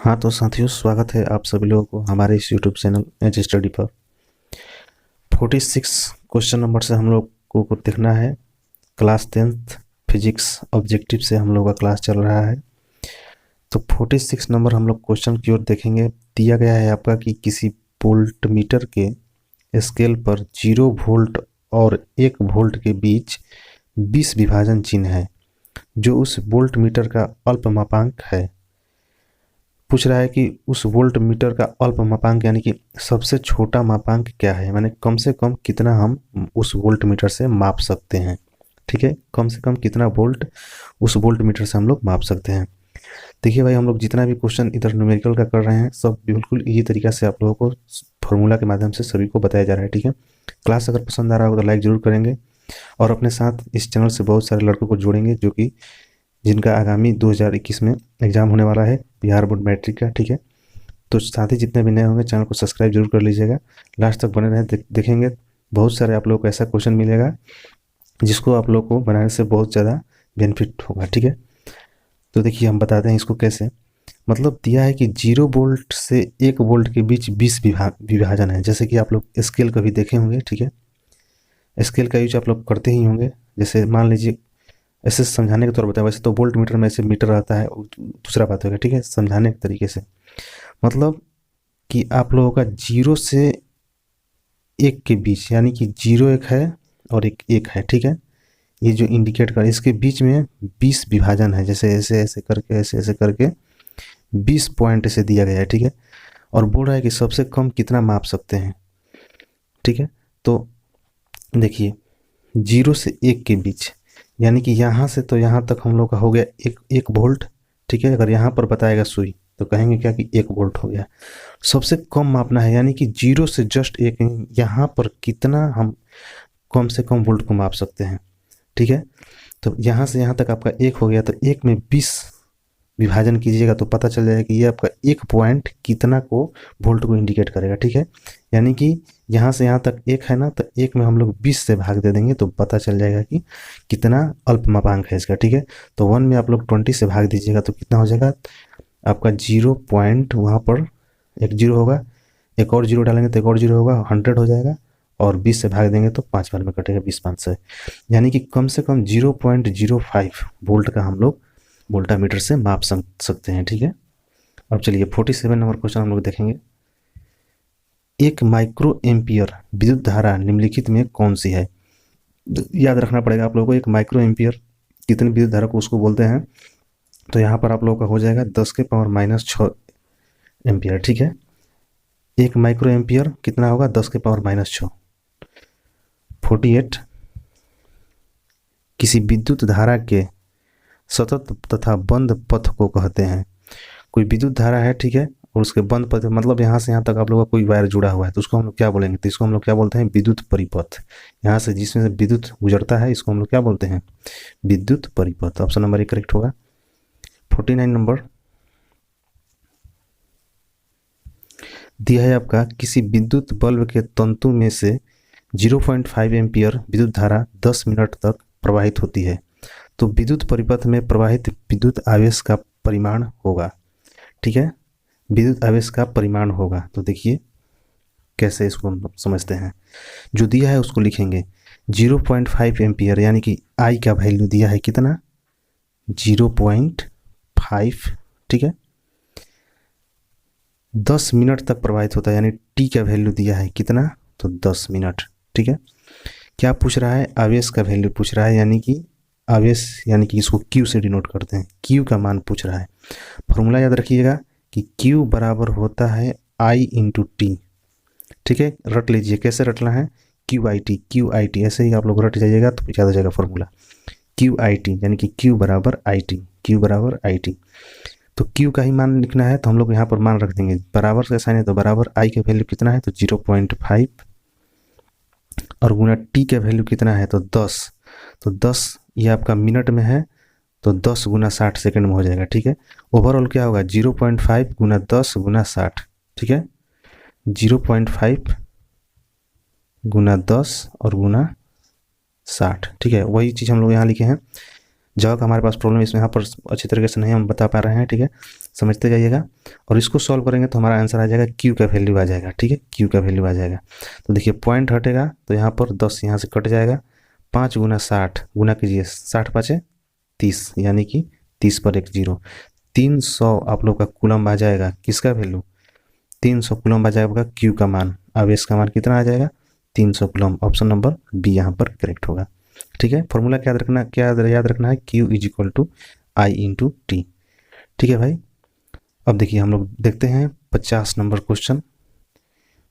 हाँ तो साथियों, स्वागत है आप सभी लोगों को हमारे इस यूट्यूब चैनल एच स्टडी पर। 46 क्वेश्चन नंबर से हम लोग को देखना है। क्लास 10th फिजिक्स ऑब्जेक्टिव से हम लोग का क्लास चल रहा है। तो 46 नंबर हम लोग क्वेश्चन की ओर देखेंगे। दिया गया है आपका कि किसी वोल्ट मीटर के स्केल पर 0 वोल्ट और 1 वोल्ट के बीच 20 विभाजन चिन्ह है जो उस वोल्ट मीटर का अल्पमापांक है। पूछ रहा है कि उस वोल्ट मीटर का अल्प मापांक यानी कि सबसे छोटा मापांक क्या है, माने कम से कम कितना हम उस वोल्ट मीटर से माप सकते हैं। ठीक है, कम से कम कितना वोल्ट उस वोल्ट मीटर से हम लोग माप सकते हैं। देखिए भाई, हम लोग जितना भी क्वेश्चन इधर न्यूमेरिकल का कर रहे हैं सब बिल्कुल इसी तरीका से आप लोगों को फॉर्मूला के माध्यम से सभी को बताया जा रहा है। ठीक है, क्लास अगर पसंद आ रहा होगा तो लाइक जरूर करेंगे और अपने साथ इस चैनल से बहुत सारे लड़कों को जोड़ेंगे जो कि जिनका आगामी 2021 में एग्जाम होने वाला है, बिहार बोर्ड मैट्रिक का। ठीक है, तो साथ ही जितने भी नए होंगे चैनल को सब्सक्राइब जरूर कर लीजिएगा। लास्ट तक बने रहें, देखेंगे बहुत सारे आप लोगों को ऐसा क्वेश्चन मिलेगा जिसको आप लोग को बनाने से बहुत ज़्यादा बेनिफिट होगा। ठीक है, तो देखिए हम बताते हैं इसको कैसे। मतलब दिया है कि 0 वोल्ट से 1 वोल्ट के बीच 20 विभाजन है। जैसे कि आप लोग स्केल कभी देखे होंगे। ठीक है, स्केल का यूज आप लोग करते ही होंगे। जैसे मान लीजिए, ऐसे समझाने के तौर पर बताया, वैसे तो वोल्ट मीटर में ऐसे मीटर आता है, दूसरा बात होगा। ठीक है, समझाने के तरीके से मतलब कि आप लोगों का 0 से 1 के बीच, यानी कि 0 एक है और एक 1 है। ठीक है, ये जो इंडिकेट कर इसके बीच में 20 विभाजन है। जैसे ऐसे ऐसे करके ऐसे ऐसे करके 20 पॉइंट से दिया गया है। ठीक है, और बोल रहा है कि सबसे कम कितना माप सकते हैं। ठीक है, तो देखिए 0 से 1 के बीच, यानी कि यहाँ से तो यहाँ तक हम लोग का हो गया एक वोल्ट। ठीक है, अगर यहाँ पर बताएगा सुई तो कहेंगे क्या कि 1 वोल्ट हो गया। सबसे कम मापना है, यानी कि 0 से जस्ट 1, यहाँ पर कितना हम कम से कम वोल्ट को माप सकते हैं। ठीक है, तो यहाँ से यहाँ तक आपका 1 हो गया, तो 1 में 20 विभाजन कीजिएगा तो पता चल जाएगा कि ये आपका 1 पॉइंट कितना को वोल्ट को इंडिकेट करेगा। ठीक है, यानी कि यहाँ से यहाँ तक 1 है ना, तो 1 में हम लोग 20 से भाग दे देंगे तो पता चल जाएगा कि कितना अल्पमापांक है इसका। ठीक है, तो 1 में आप लोग 20 से भाग दीजिएगा तो कितना हो जाएगा आपका 0 पॉइंट, वहाँ पर एक जीरो होगा, एक और जीरो डालेंगे तो एक और जीरो होगा, 100 हो जाएगा, और 20 से भाग देंगे तो 5 बार में कटेगा, 20 5 से, यानी कि कम से कम 0.05 वोल्ट का हम लोग वोल्टामीटर से माप सकते हैं। ठीक है, अब चलिए 47 नंबर क्वेश्चन हम लोग देखेंगे। एक माइक्रो एम्पियर विद्युत धारा निम्नलिखित में कौन सी है। याद रखना पड़ेगा आप लोगों को, एक माइक्रो एम्पियर कितनी विद्युत धारा को उसको बोलते हैं। तो यहाँ पर आप लोगों का हो जाएगा 10⁻⁻6 एम्पियर। ठीक है, एक माइक्रो एम्पियर कितना होगा, 10⁻⁻6। 48 किसी विद्युत धारा के सतत तथा बंद पथ को कहते हैं। कोई विद्युत धारा है, ठीक है, और उसके बंद पथ मतलब यहाँ से यहाँ तक आप लोगों का कोई वायर जुड़ा हुआ है तो उसको हम लोग क्या बोलेंगे, तो इसको हम लोग क्या बोलते हैं, विद्युत परिपथ। यहाँ से जिसमें से विद्युत गुजरता है इसको हम लोग क्या बोलते हैं, विद्युत परिपथ। ऑप्शन नंबर 1 करेक्ट होगा। 49 नंबर दिया है आपका, किसी विद्युत बल्ब के तंतु में से 0.5 एम्पियर विद्युत धारा 10 मिनट तक प्रवाहित होती है, तो विद्युत परिपथ में प्रवाहित विद्युत आवेश का परिमाण होगा। ठीक है, विद्युत आवेश का परिमाण होगा। तो देखिए कैसे इसको हम समझते हैं। जो दिया है उसको लिखेंगे 0.5 एम्पियर, यानी कि आई का वैल्यू दिया है कितना, 0.5। ठीक है, 10 मिनट तक प्रवाहित होता है, यानी टी का वैल्यू दिया है कितना, तो 10 मिनट। ठीक है, क्या पूछ रहा है, आवेश का वैल्यू पूछ रहा है, यानी कि आवेश यानी कि इसको क्यू से डिनोट करते हैं, क्यू का मान पूछ रहा है। फॉर्मूला याद रखिएगा कि क्यू बराबर होता है आई इंटू टी। ठीक है, रट लीजिए, कैसे रटना है, क्यू आई टी, ऐसे ही आप लोग रट जाइएगा तो याद हो जाएगा फॉर्मूला, क्यू आई टी, यानी कि क्यू बराबर आई टी, क्यू बराबर आई टी। तो क्यू का ही मान लिखना है तो हम लोग यहाँ पर मान रख देंगे, बराबर से साइन है तो बराबर आई का वैल्यू कितना है, तो 0.5, और गुना टी का वैल्यू कितना है, तो 10। तो 10 ये आपका मिनट में है, तो 10 गुना 60 सेकंड में हो जाएगा। ठीक है, ओवरऑल क्या होगा, 0.5 गुना 10 गुना 60। ठीक है, 0.5 गुना 10 और गुना 60। ठीक है, वही चीज़ हम लोग यहाँ लिखे हैं। जगह का हमारे पास प्रॉब्लम इसमें यहाँ पर अच्छी तरीके से नहीं हम बता पा रहे हैं, ठीक है, समझते जाइएगा। और इसको सॉल्व करेंगे तो हमारा आंसर आ जाएगा क्यू का वैल्यू आ जाएगा, ठीक है, क्यू का वैल्यू आ जाएगा। तो देखिए पॉइंट हटेगा तो यहाँ पर 10 यहाँ से कट जाएगा, 5 गुना 60 गुना कीजिए, 60 पाँचे 30, यानी कि 30 पर एक जीरो, 300 आप लोग का कूलम आ जाएगा। किसका वैल्यू? 300 कूलम आ जाएगा क्यू का मान। आवेश का मान कितना आ जाएगा? 300 कूलम। ऑप्शन नंबर बी यहाँ पर करेक्ट होगा, ठीक है। फॉर्मूला क्या याद रखना है? Q is equal to I into T, ठीक है भाई। अब देखिए हम लोग देखते हैं 50 नंबर क्वेश्चन।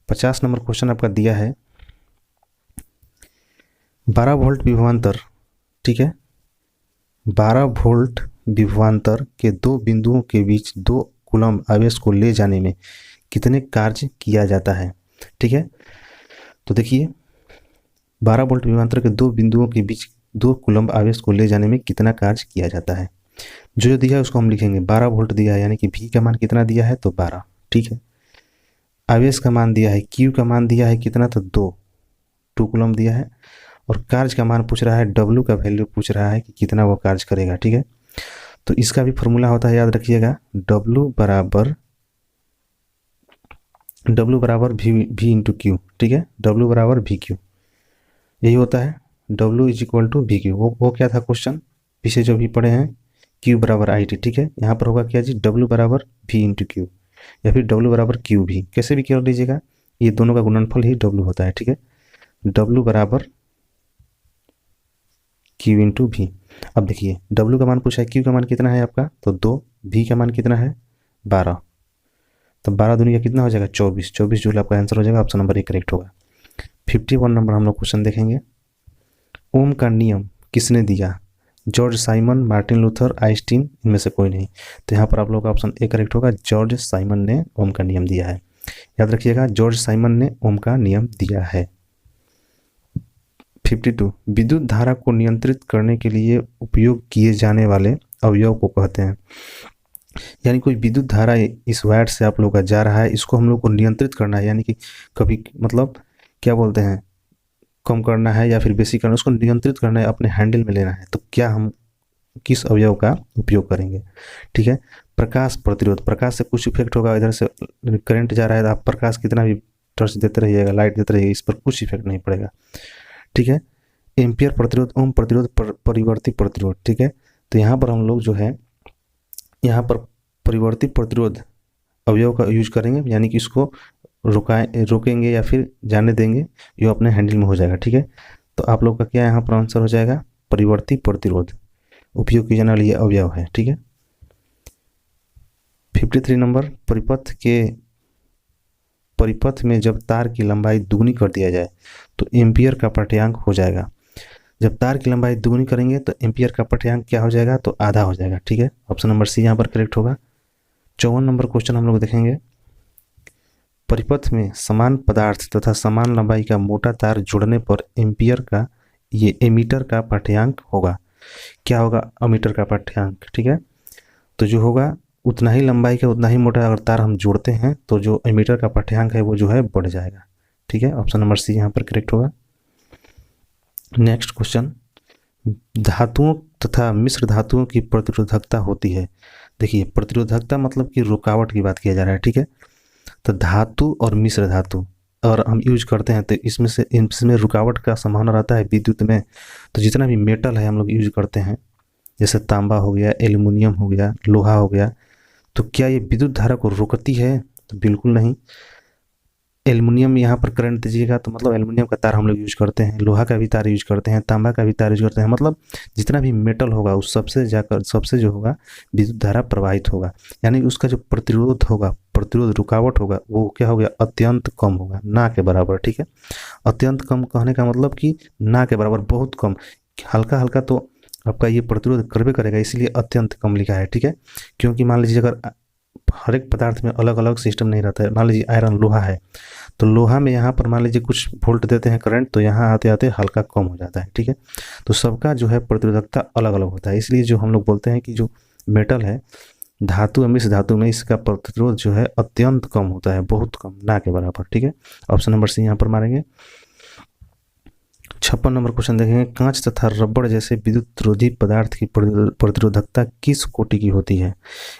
50 नंबर क्वेश्चन आपका दिया है 12 वोल्ट विभवांतर, ठीक है, 12 वोल्ट विभवांतर के दो बिंदुओं के बीच 2 कूलम आवेश को ले जाने में कितने कार्य किया जाता है, ठीक है। तो देखिए 12 वोल्ट विभवांतर के दो बिंदुओं के बीच 2 कूलम आवेश को ले जाने में कितना कार्य किया जाता है। जो दिया है उसको हम लिखेंगे, 12 वोल्ट दिया है यानी कि V का मान कितना दिया है? तो 12, ठीक है। आवेश का मान दिया है, Q का मान दिया है कितना? तो 2 कूलम दिया है। और कार्य का मान पूछ रहा है, W का वैल्यू पूछ रहा है कि कितना वो कार्य करेगा, ठीक है। तो इसका भी फॉर्मूला होता है, याद रखिएगा, W बराबर V इंटू क्यू, ठीक है, W बराबर VQ, यही होता है। W is equal to VQ। वो क्या था क्वेश्चन पीछे जो भी पढ़े हैं, Q बराबर IT, ठीक है। यहाँ पर होगा क्या जी? W बराबर V इंटू क्यू, या फिर W बराबर क्यू भी, कैसे भी कर लीजिएगा, ये दोनों का गुणनफल ही W होता है, ठीक है। W बराबर Q इंटू V। अब देखिए W का मान पूछा है, Q का मान कितना है आपका? तो 2, V का मान कितना है? 12, तो 12 दूनी का कितना हो जाएगा? 24, 24 जूल आपका आंसर हो जाएगा। ऑप्शन नंबर 1 करेक्ट होगा। 51 नंबर हम लोग क्वेश्चन देखेंगे। ओम का नियम किसने दिया? George Simon, Martin Luther, Einstein, इनमें से कोई नहीं। तो यहाँ पर आप लोग का ऑप्शन ए करेक्ट होगा, जॉर्ज साइमन ने ओम का नियम दिया है। याद रखिएगा, जॉर्ज साइमन ने ओम का नियम दिया है। 52 विद्युत धारा को नियंत्रित करने के लिए उपयोग किए जाने वाले अवयव को कहते हैं। यानी कोई विद्युत धारा इस वायर से आप लोग का जा रहा है, इसको हम लोग को नियंत्रित करना है, यानी कि कभी मतलब क्या बोलते हैं, कम करना है या फिर बेसी करना है, उसको नियंत्रित करना है, अपने हैंडल में लेना है। तो क्या हम किस अवयव का उपयोग करेंगे, ठीक है। प्रकाश प्रतिरोध, प्रकाश से कुछ इफेक्ट होगा, इधर से करंट जा रहा है तो आप प्रकाश कितना भी टॉर्च देते रहिएगा, लाइट देते रहिएगा, इस पर कुछ इफेक्ट नहीं पड़ेगा, ठीक है। एम्पियर प्रतिरोध, ओम प्रतिरोध, परिवर्ती प्रतिरोध, ठीक है। तो यहाँ पर हम लोग जो है यहाँ पर परिवर्ती प्रतिरोध अवयव का यूज करेंगे, यानी कि इसको रोकेंगे या फिर जाने देंगे, ये अपने हैंडल में हो जाएगा, ठीक है। तो आप लोग का क्या यहाँ पर आंसर हो जाएगा? परिवर्ती प्रतिरोध उपयोग किए जाने वाले ये अवयव है, ठीक है। 53 नंबर, परिपथ में जब तार की लंबाई दुगनी कर दिया जाए तो एम्पियर का पाठ्यांक हो जाएगा। जब तार की लंबाई दुगनी करेंगे तो एम्पियर का पाठ्यांक क्या हो जाएगा? तो आधा हो जाएगा, ठीक है। ऑप्शन नंबर सी यहाँ पर करेक्ट होगा। 54 नंबर क्वेश्चन हम लोग देखेंगे। परिपथ में समान पदार्थ तथा समान लंबाई का मोटा तार जुड़ने पर एमीटर का पाठ्यांक होगा। क्या होगा? अमीटर का पाठ्यांक, ठीक है। तो जो होगा उतना ही लंबाई का उतना ही मोटा अगर तार हम जोड़ते हैं तो जो एमीटर का पाठ्यांक है वो जो है बढ़ जाएगा, ठीक है। ऑप्शन नंबर सी यहाँ पर करेक्ट होगा। नेक्स्ट क्वेश्चन, धातुओं तथा मिश्र धातुओं की प्रतिरोधकता होती है। देखिए प्रतिरोधकता मतलब कि रुकावट की बात किया जा रहा है, ठीक है। तो धातु और मिश्र धातु और हम यूज करते हैं तो इसमें रुकावट का संभावना रहता है विद्युत में। तो जितना भी मेटल है हम लोग यूज करते हैं, जैसे तांबा हो गया, एल्युमिनियम हो गया, लोहा हो गया, तो क्या ये विद्युत धारा को रोकती है? तो बिल्कुल नहीं। एल्युमिनियम यहाँ पर करंट दीजिएगा तो मतलब एल्युमिनियम का तार हम लोग यूज करते हैं, लोहा का भी तार यूज करते हैं, तांबा का भी तार यूज करते हैं, मतलब जितना भी मेटल होगा उस सबसे जो होगा विद्युत धारा प्रवाहित होगा, यानी उसका जो प्रतिरोध रुकावट होगा वो क्या हो गया? अत्यंत कम होगा, ना के बराबर, ठीक है। अत्यंत कम कहने का मतलब कि ना के बराबर, बहुत कम, हल्का हल्का तो आपका ये प्रतिरोध करबे करेगा, इसलिए अत्यंत कम लिखा है, ठीक है। क्योंकि मान लीजिए अगर हर एक पदार्थ में अलग अलग सिस्टम नहीं रहता है, मान लीजिए आयरन लोहा है तो लोहा में यहाँ पर मान लीजिए कुछ वोल्ट देते हैं करंट, तो यहाँ आते आते हल्का कम हो जाता है, ठीक है। तो सबका जो है प्रतिरोधकता अलग अलग होता है, इसलिए जो हम लोग बोलते हैं कि जो मेटल है धातु मिश्र धातु में इसका प्रतिरोध जो है अत्यंत कम होता है, बहुत कम, ना के बराबर, ठीक है। ऑप्शन नंबर सी यहाँ पर मारेंगे। 56 नंबर क्वेश्चन देखेंगे, कांच तथा रबड़ जैसे विद्युत रोधी पदार्थ की प्रतिरोधकता किस कोटि की होती है?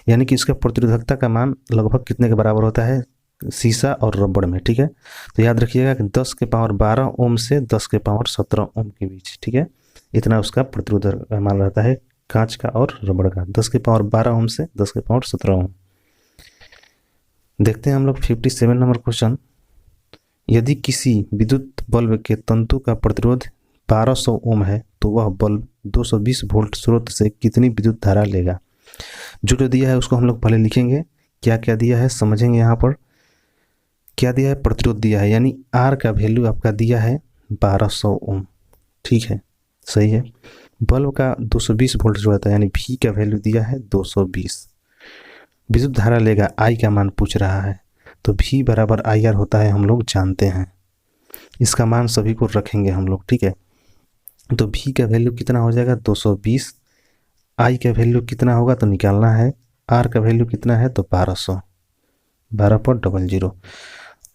यानी कि इसका प्रतिरोधकता का मान लगभग कितने के बराबर होता है शीशा और रबड़ में, ठीक है। तो याद रखिएगा कि 10 के पावर 12 ओम से 10 के पावर 17 ओम के बीच, ठीक है, इतना उसका प्रतिरोधक का मान रहता है कांच का और रबड़ का, 10 के पावर 12 ओम से 10 के पावर 17 ओम। देखते हैं हम लोग 57 नंबर क्वेश्चन, यदि किसी विद्युत बल्ब के तंतु का प्रतिरोध 1200 ओम है तो वह बल्ब 220 वोल्ट स्रोत से कितनी विद्युत धारा लेगा? जो दिया है उसको हम लोग पहले लिखेंगे, क्या क्या दिया है समझेंगे। यहाँ पर क्या दिया है, प्रतिरोध दिया है, यानी आर का वैल्यू आपका दिया है 1200 ओम, ठीक है, सही है। बल्ब का 220 वोल्ट जो रहता है यानी भी का वैल्यू दिया है 220, विद्युत धारा लेगा, आई का मान पूछ रहा है, तो भी बराबर आई आर होता है, हम लोग जानते हैं, इसका मान सभी को रखेंगे हम लोग, ठीक है। तो भी का वैल्यू कितना हो जाएगा 220, आई का वैल्यू कितना होगा तो निकालना है, आर का वैल्यू कितना है तो 1200, 12.00।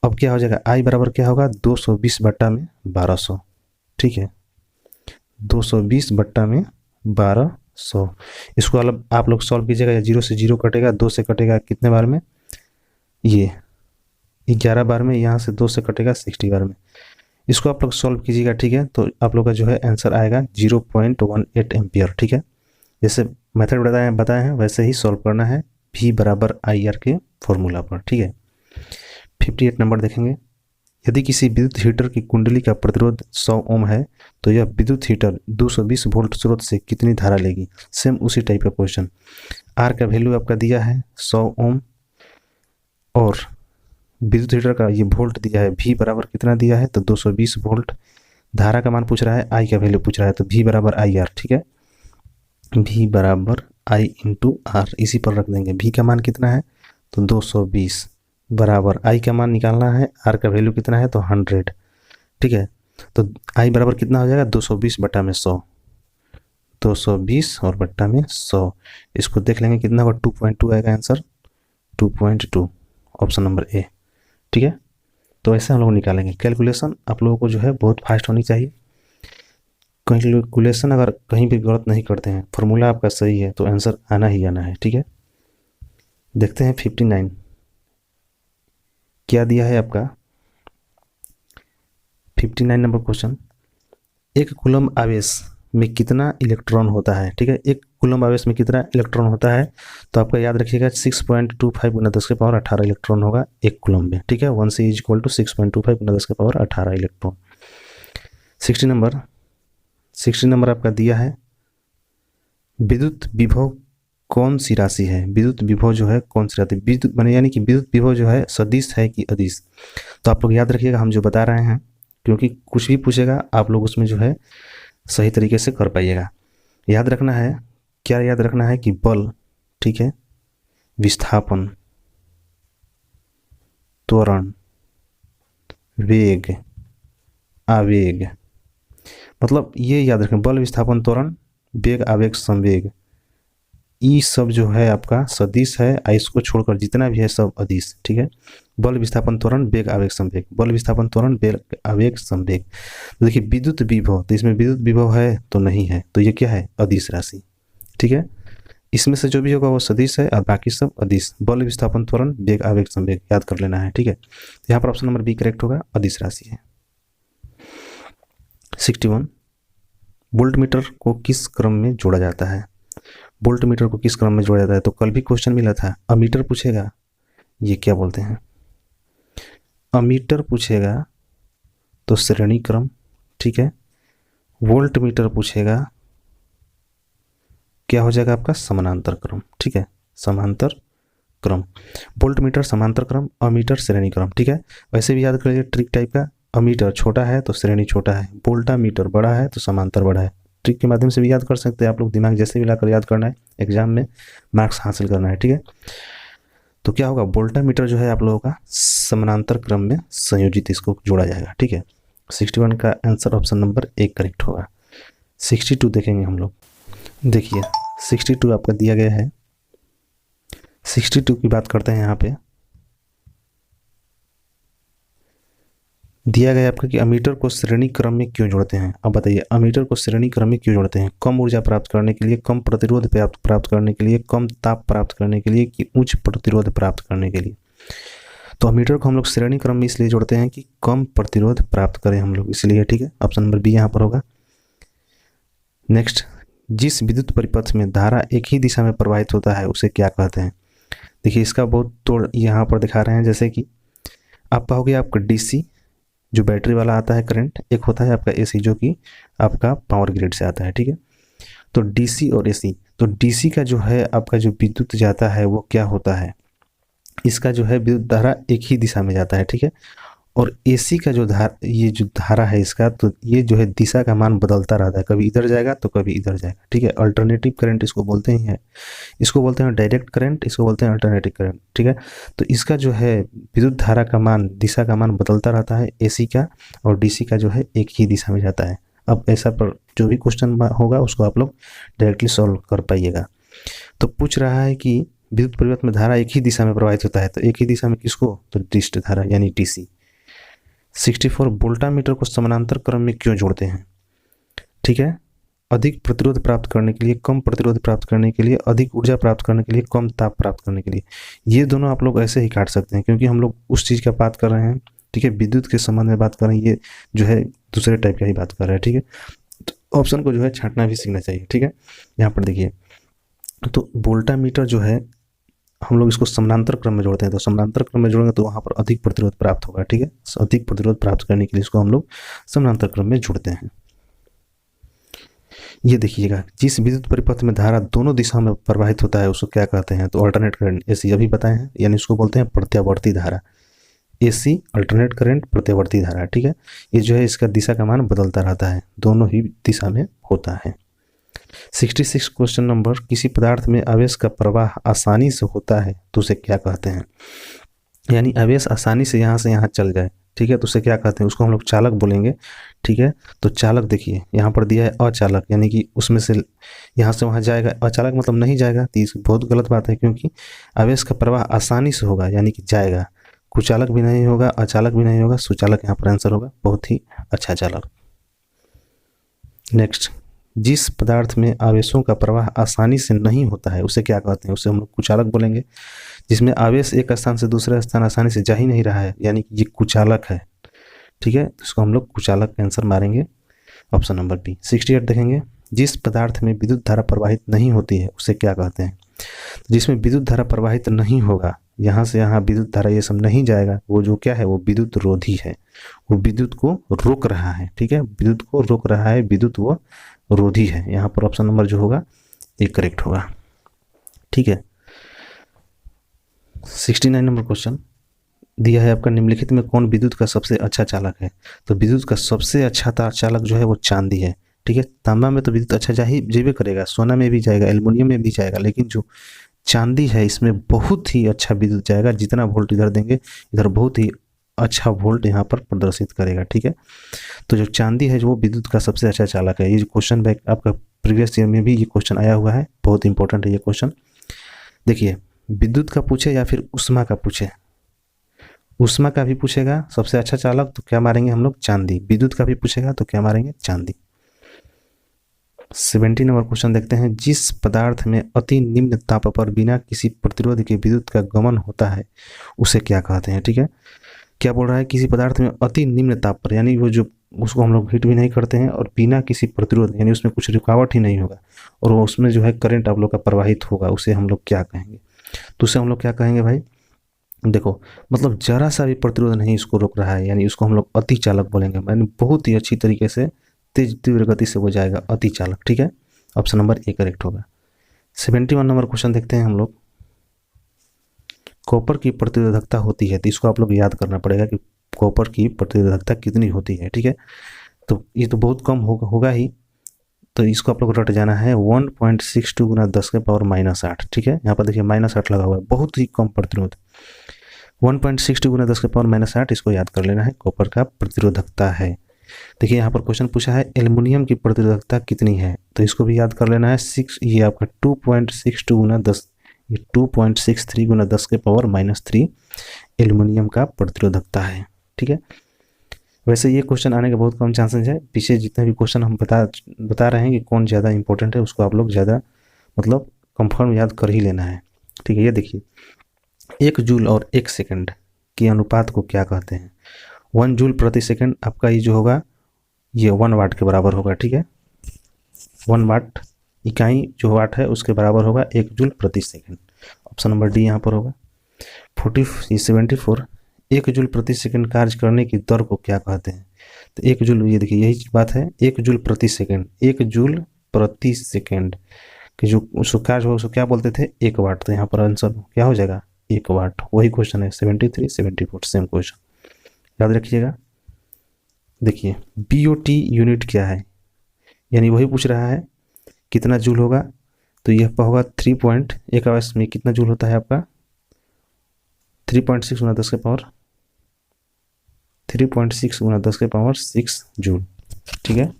अब क्या हो जाएगा, आई बराबर क्या होगा 220 बट्टा में 1200, ठीक है, 220 बट्टा में 1200। इसको अलग आप लोग सॉल्व कीजिएगा, या 0 से 0 कटेगा, 2 से कटेगा कितने बार में, ये 11 बार में, यहाँ से 2 से कटेगा 60 बार में। इसको आप लोग सॉल्व कीजिएगा, ठीक है, तो आप लोग का जो है आंसर आएगा 0.18 एम्पियर, ठीक है। जैसे मेथड बताए हैं वैसे ही सॉल्व करना है, भी बराबर आई आर के फॉर्मूला पर, ठीक है। 58 नंबर देखेंगे, यदि किसी विद्युत हीटर की कुंडली का प्रतिरोध 100 ओम है तो यह विद्युत हीटर 220 वोल्ट स्रोत से कितनी धारा लेगी? सेम उसी टाइप का क्वेश्चन, आर का वैल्यू आपका दिया है 100 ओम और विद्युत हीटर का ये वोल्ट दिया है, भी बराबर कितना दिया है तो 220 वोल्ट, धारा का मान पूछ रहा है, आई का वैल्यू पूछ रहा है, तो भी बराबर आई आर, ठीक है, भी बराबर आई इंटू आर, इसी पर रख देंगे। भी का मान कितना है तो 220 बराबर आई का मान निकालना है, आर का वैल्यू कितना है तो 100, ठीक है। तो आई बराबर कितना हो जाएगा 220 बट्टा में 100, 220 और बट्टा में 100, इसको देख लेंगे कितना होगा 2.2 आएगा आंसर, 2.2, ऑप्शन नंबर ए, ठीक है। तो ऐसे हम लोग निकालेंगे। कैलकुलेशन आप लोगों को जो है बहुत फास्ट होनी चाहिए, कैलकुलेशन अगर कहीं भी गलत नहीं करते हैं, फॉर्मूला आपका सही है तो आंसर आना ही आना है, ठीक है। देखते हैं 59 क्या दिया है आपका, 59 नंबर क्वेश्चन, एक कूलम्ब आवेश में कितना इलेक्ट्रॉन होता है, ठीक है, एक कूलम्ब आवेश में कितना इलेक्ट्रॉन होता है, तो आपका याद रखिएगा 6.25 गुना 10 के पावर 18 इलेक्ट्रॉन होगा एक कूलम्ब में, ठीक है, 1 C इज इक्वल टू 6.25 गुना 10 के पावर 18 इलेक्ट्रॉन। 60 नंबर आपका दिया है, विद्युत विभव कौन सी राशि है, विद्युत विभव जो है कौन सी राशि, विद्युत माने यानी कि विद्युत विभव जो है सदिश है कि अदिश, तो आप लोग याद रखिएगा हम जो बता रहे हैं, क्योंकि कुछ भी पूछेगा आप लोग उसमें जो है सही तरीके से कर पाइएगा। याद रखना है, क्या याद रखना है कि बल, ठीक है, विस्थापन, त्वरण, वेग, आवेग, मतलब ये याद रखें, बल विस्थापन त्वरण वेग आवेग संवेग, ये सब जो है आपका सदिश है, इसको छोड़कर जितना भी है सब अदिश, ठीक है। बल विस्थापन त्वरण वेग आवेग संवेग, बल विस्थापन त्वरण वेग आवेग संवेग। तो देखिए विद्युत विभव, तो इसमें विद्युत विभव है तो नहीं है, तो ये क्या है अदिश राशि, ठीक है। इसमें से जो भी होगा वो सदिश है और बाकी सब अदिश, बल विस्थापन त्वरण वेग आवेग संवेग याद कर लेना है, ठीक है। तो यहाँ पर ऑप्शन नंबर बी करेक्ट होगा, अदिश राशि है। 61 वोल्टमीटर को किस क्रम में जोड़ा जाता है, वोल्टमीटर को किस क्रम में जोड़ा जाता है, तो कल भी क्वेश्चन मिला था, अमीटर पूछेगा, ये क्या बोलते हैं अमीटर पूछेगा तो श्रेणी क्रम, ठीक है, वोल्टमीटर पूछेगा क्या हो जाएगा आपका समानांतर क्रम, ठीक है, समांतर क्रम, वोल्टमीटर समांतर क्रम, अमीटर श्रेणी क्रम, ठीक है। वैसे भी याद कर लीजिए ट्रिक टाइप का, अमीटर छोटा है तो श्रेणी छोटा है, वोल्टामीटर बड़ा है तो समांतर बड़ा है, ट्रिक के माध्यम से भी याद कर सकते हैं आप लोग, दिमाग जैसे भी लाकर याद करना है, एग्जाम में मार्क्स हासिल करना है, ठीक है। तो क्या होगा वोल्टामीटर जो है आप लोगों का समानांतर क्रम में संयोजित इसको जोड़ा जाएगा, ठीक है। 61 का answer option number A correct होगा। 62 देखेंगे हम लोग, देखिए 62 आपका दिया गया है, 62 की बात करते हैं यहाँ पे, दिया गया है आपका कि अमीटर को श्रेणी क्रम में क्यों जोड़ते हैं। अब बताइए अमीटर को श्रेणी क्रम में क्यों जोड़ते हैं। कम ऊर्जा प्राप्त करने के लिए, कम प्रतिरोध प्राप्त करने के लिए, कम ताप प्राप्त करने के लिए कि उच्च प्रतिरोध प्राप्त करने के लिए। तो अमीटर को हम लोग श्रेणी क्रम में इसलिए जोड़ते हैं कि कम प्रतिरोध प्राप्त करें हम लोग, इसलिए। ठीक है, ऑप्शन नंबर बी यहाँ पर होगा। नेक्स्ट, जिस विद्युत परिपथ में धारा एक ही दिशा में प्रवाहित होता है उसे क्या कहते हैं। देखिए इसका बहुत तोड़ यहाँ पर दिखा रहे हैं। जैसे कि आप कहोगे आपका डीसी जो बैटरी वाला आता है करंट, एक होता है आपका एसी जो कि आपका पावर ग्रिड से आता है। ठीक है, तो डीसी और एसी, तो डीसी का जो है आपका जो विद्युत जाता है वो क्या होता है, इसका जो है विद्युत धारा एक ही दिशा में जाता है। ठीक है, और एसी का जो ये जो धारा है इसका, तो ये जो है दिशा का मान बदलता रहता है, कभी इधर जाएगा तो कभी इधर जाएगा। ठीक है, अल्टरनेटिव करंट इसको बोलते हैं, इसको बोलते हैं डायरेक्ट करंट, इसको बोलते हैं अल्टरनेटिव करंट। ठीक है, तो इसका जो है विद्युत धारा का मान, दिशा का मान बदलता रहता है एसी का, और डीसी का जो है एक ही दिशा में जाता है। अब ऐसा पर जो भी क्वेश्चन होगा उसको आप लोग डायरेक्टली सॉल्व कर पाइएगा। तो पूछ रहा है कि विद्युत परिपथ में धारा एक ही दिशा में प्रवाहित होता है, तो एक ही दिशा में किसको, तो डिस्ट धारा यानी डीसी। 64, वोल्टामीटर को समानांतर क्रम में क्यों जोड़ते हैं। ठीक है, अधिक प्रतिरोध प्राप्त करने के लिए, कम प्रतिरोध प्राप्त करने के लिए, अधिक ऊर्जा प्राप्त करने के लिए, कम ताप प्राप्त करने के लिए। ये दोनों आप लोग ऐसे ही काट सकते हैं क्योंकि हम लोग उस चीज़ का बात कर रहे हैं। ठीक है, विद्युत के संबंध में बात कर रहे हैं, ये जो है दूसरे टाइप का ही बात कर रहे हैं। ठीक है, तो ऑप्शन को जो है छांटना भी सीखना चाहिए। ठीक है, यहाँ पर देखिए, तो वोल्टामीटर जो है हम लोग इसको समानांतर क्रम में जोड़ते हैं, तो समानांतर क्रम में जोड़ेंगे तो वहाँ पर अधिक प्रतिरोध प्राप्त होगा। ठीक है, अधिक प्रतिरोध प्राप्त करने के लिए इसको हम लोग समानांतर क्रम में जोड़ते हैं। ये देखिएगा, जिस विद्युत परिपथ में धारा दोनों दिशा में प्रवाहित होता है उसको क्या कहते हैं, तो अल्टरनेट करंट, एसी अभी बताए हैं, यानी इसको बोलते हैं प्रत्यावर्ती धारा। एसी अल्टरनेट करंट, प्रत्यावर्ती धारा। ठीक है, ये जो है इसका दिशा का मान बदलता रहता है, दोनों ही दिशा में होता है। 66 क्वेश्चन नंबर, किसी पदार्थ में आवेश का प्रवाह आसानी से होता है तो उसे क्या कहते हैं। यानी आवेश आसानी से यहाँ से यहाँ चल जाए। ठीक है, तो उसे क्या कहते हैं, उसको हम लोग चालक बोलेंगे। ठीक है, तो चालक देखिए यहाँ पर दिया है अचालक, यानी कि उसमें से यहाँ से वहाँ जाएगा, अचालक मतलब नहीं जाएगा, तो ये बहुत गलत बात है क्योंकि आवेश का प्रवाह आसानी से होगा यानी कि जाएगा। कुचालक भी नहीं होगा, अचालक भी नहीं होगा, सुचालक यहाँ पर आंसर होगा, बहुत ही अच्छा चालक। नेक्स्ट, जिस पदार्थ में आवेशों का प्रवाह आसानी से नहीं होता है उसे क्या कहते हैं, उसे हम लोग कुचालक बोलेंगे। जिसमें आवेश एक स्थान से दूसरे स्थान आसानी से जा ही नहीं रहा है यानी कि ये कुचालक है। ठीक है, इसको हम लोग कुचालक का आंसर मारेंगे, ऑप्शन नंबर बी। 68 देखेंगे, जिस पदार्थ में विद्युत धारा प्रवाहित नहीं होती है उसे क्या कहते हैं। जिसमें विद्युत धारा प्रवाहित नहीं होगा, यहाँ से यहाँ विद्युत धारा ये सब नहीं जाएगा, वो जो क्या है वो विद्युत रोधी है, वो विद्युत को रोक रहा है। ठीक है, विद्युत को रोक रहा है, विद्युत वो रोधी है। यहाँ पर ऑप्शन नंबर जो होगा ये करेक्ट होगा। ठीक है, 69 नंबर क्वेश्चन दिया है आपका, निम्नलिखित में कौन विद्युत का सबसे अच्छा चालक है। तो विद्युत का सबसे अच्छा चालक जो है वो चांदी है। ठीक है, तांबा में तो विद्युत अच्छा जाइए करेगा, सोना में भी जाएगा, एल्युमिनियम में भी जाएगा, लेकिन जो चांदी है इसमें बहुत ही अच्छा विद्युत जाएगा। जितना वोल्ट इधर देंगे इधर बहुत ही अच्छा वोल्ट यहाँ पर प्रदर्शित करेगा। ठीक है, तो जो चांदी है जो वो विद्युत का सबसे अच्छा चालक है। ये जो क्वेश्चन बैक आपका प्रीवियस ईयर में भी ये क्वेश्चन आया हुआ है, बहुत इंपॉर्टेंट है ये क्वेश्चन। देखिए, विद्युत का पूछे या फिर उष्मा का पूछे, उष्मा का भी पूछेगा सबसे अच्छा चालक तो क्या मारेंगे हम लोग, चांदी। विद्युत का भी पूछेगा तो क्या मारेंगे, चांदी। 70 नंबर क्वेश्चन देखते हैं, जिस पदार्थ में अति निम्न ताप पर बिना किसी प्रतिरोध के विद्युत का गमन होता है उसे क्या कहते हैं। ठीक है, क्या बोल रहा है, किसी पदार्थ में अति निम्न ताप पर, यानी वो जो उसको हम लोग हीट भी नहीं करते हैं और बिना किसी प्रतिरोध यानी उसमें कुछ रुकावट ही नहीं होगा और वो उसमें जो है करंट आप लोग का प्रवाहित होगा, उसे हम लोग क्या कहेंगे। तो उसे हम लोग क्या कहेंगे भाई, देखो मतलब जरा सा भी प्रतिरोध नहीं इसको रोक रहा है, यानी उसको हम लोग अति चालक बोलेंगे। यानी बहुत ही अच्छी तरीके से तेज तीव्र गति से वो जाएगा, अति चालक। ठीक है, ऑप्शन नंबर ए करेक्ट होगा। 71 नंबर क्वेश्चन देखते हैं हम लोग, कॉपर की प्रतिरोधकता होती है, तो इसको आप लोग याद करना पड़ेगा कि कॉपर की प्रतिरोधकता कितनी होती है। ठीक है, तो ये तो बहुत कम होगा ही, तो इसको आप लोग रट जाना है 1.62 गुना 10 के पावर -8। ठीक है, यहाँ पर देखिए -8 लगा हुआ है, बहुत ही कम प्रतिरोध। 1.62 गुना 10 के पावर -8 इसको याद कर लेना है, कॉपर का प्रतिरोधकता है। देखिए यहाँ पर क्वेश्चन पूछा है एल्युमिनियम की प्रतिरोधकता कितनी है, तो इसको भी याद कर लेना है 6, ये आपका 2.62 गुना 10, ये 2.63 गुना 10 के पावर -3 एल्युमिनियम का प्रतिरोधकता है। ठीक है, वैसे ये क्वेश्चन आने के बहुत कम चांसेस है। पीछे जितने भी क्वेश्चन हम बता रहे हैं कि कौन ज़्यादा इंपॉर्टेंट है, उसको आप लोग ज़्यादा मतलब कंफर्म याद कर ही लेना है। ठीक है, ये देखिए 1 जूल और 1 सेकंड के अनुपात को क्या कहते हैं। 1 जूल प्रति सेकंड आपका ये जो होगा ये 1 वाट के बराबर होगा। ठीक है, 1 वाट इकाई जो वाट है उसके बराबर होगा 1 जूल प्रति सेकंड। ऑप्शन नंबर डी यहाँ पर होगा। 74 1 जूल प्रति सेकंड कार्य करने की दर को क्या कहते हैं। तो 1 जूल, ये देखिए यही बात है, 1 जूल प्रति सेकंड, 1 जूल प्रति सेकंड कि जो उसको कार्य हो उसको क्या बोलते थे, 1 वाट। तो यहाँ पर आंसर क्या हो जाएगा, 1 वाट। वही क्वेश्चन है 73 74 सेम क्वेश्चन, याद रखिएगा। देखिए BOT यूनिट क्या है, यानी वही पूछ रहा है कितना जूल होगा। तो यह होगा 3.1 आवर्स में कितना जूल होता है आपका, 3.6 गुना 10 के पावर 3.6 गुना 10 के पावर 6 जूल। ठीक है,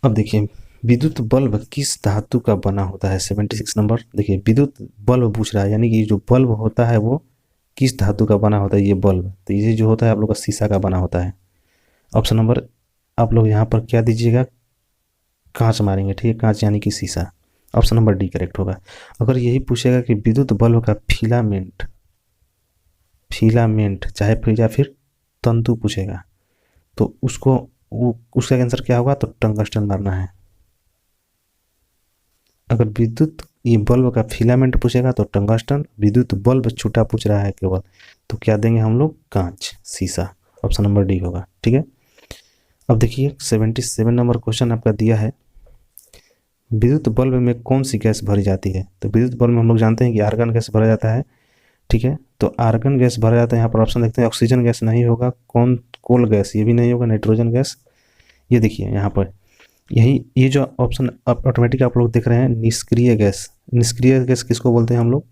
अब देखिए विद्युत बल्ब किस धातु का बना होता है। 76 नंबर, देखिए विद्युत बल्ब पूछ रहा है, यानी कि जो बल्ब होता है वो किस धातु का बना होता है। ये बल्ब, तो ये जो होता है आप लोग का शीशा का बना होता है। ऑप्शन नंबर आप लोग यहाँ पर क्या दीजिएगा, कांच मारेंगे। ठीक है, कांच यानी कि शीशा। ऑप्शन नंबर डी करेक्ट होगा। अगर यही पूछेगा कि विद्युत बल्ब का फिलामेंट चाहे फिर या फिर तंतु पूछेगा तो उसको उसका आंसर क्या होगा, तो टंगस्टन मारना है। अगर विद्युत ये बल्ब का फिलामेंट पूछेगा तो टंगस्टन, विद्युत बल्ब छूटा पूछ रहा है केवल तो क्या देंगे हम लोग, कांच शीशा। ऑप्शन नंबर डी होगा। ठीक है, अब देखिए 77 नंबर क्वेश्चन आपका दिया है, विद्युत बल्ब में कौन सी गैस भरी जाती है। तो विद्युत बल्ब में हम लोग जानते हैं कि आर्गन गैस भरा जाता है। ठीक है, तो आर्गन गैस भरा जाता है। यहाँ पर ऑप्शन देखते हैं, ऑक्सीजन गैस नहीं होगा, कोल गैस ये भी नहीं होगा, नाइट्रोजन गैस। ये देखिए यहाँ पर यही ये जो ऑप्शन ऑटोमेटिक आप लोग देख रहे हैं, निष्क्रिय गैस। निष्क्रिय गैस किसको बोलते हैं हम लोग,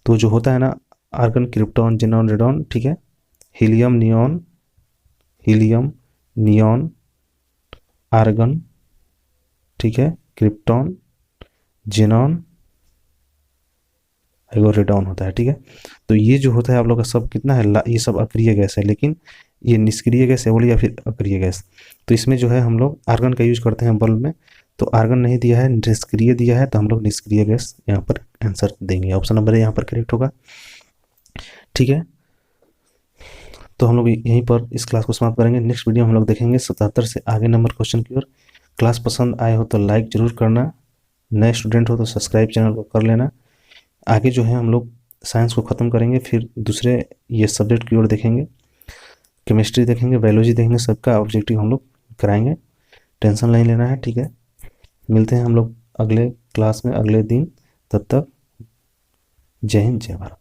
तो जो होता है ना आर्गन, क्रिप्टॉन, जेनॉन, रेडॉन। ठीक है, हीलियम नियॉन आर्गन, ठीक है, क्रिप्टॉन, जेनॉन, एगो रेडॉन होता है। ठीक है, तो ये जो होता है आप लोग का सब कितना है, ये सब अक्रिय गैस है, लेकिन ये निष्क्रिय गैस है बोलिए या फिर अक्रिय गैस। तो इसमें जो है हम लोग आर्गन का यूज करते हैं बल्ब में, तो आर्गन नहीं दिया है, निष्क्रिय दिया है, तो हम लोग निष्क्रिय गैस यहाँ पर आंसर देंगे। ऑप्शन नंबर यहाँ पर करेक्ट होगा। ठीक है, तो हम लोग यहीं पर इस क्लास को समाप्त करेंगे। नेक्स्ट वीडियो हम लोग देखेंगे 77 से आगे नंबर क्वेश्चन की ओर। क्लास पसंद आए हो तो लाइक जरूर करना, नए स्टूडेंट हो तो सब्सक्राइब चैनल को कर लेना। आगे जो है हम लोग साइंस को ख़त्म करेंगे, फिर दूसरे ये सब्जेक्ट की ओर देखेंगे, केमिस्ट्री देखेंगे, बायोलॉजी देखेंगे, सबका ऑब्जेक्टिव हम लोग कराएंगे। टेंशन नहीं लेना है। ठीक है, मिलते हैं हम लोग अगले क्लास में अगले दिन। तब तक जय हिंद, जय भारत।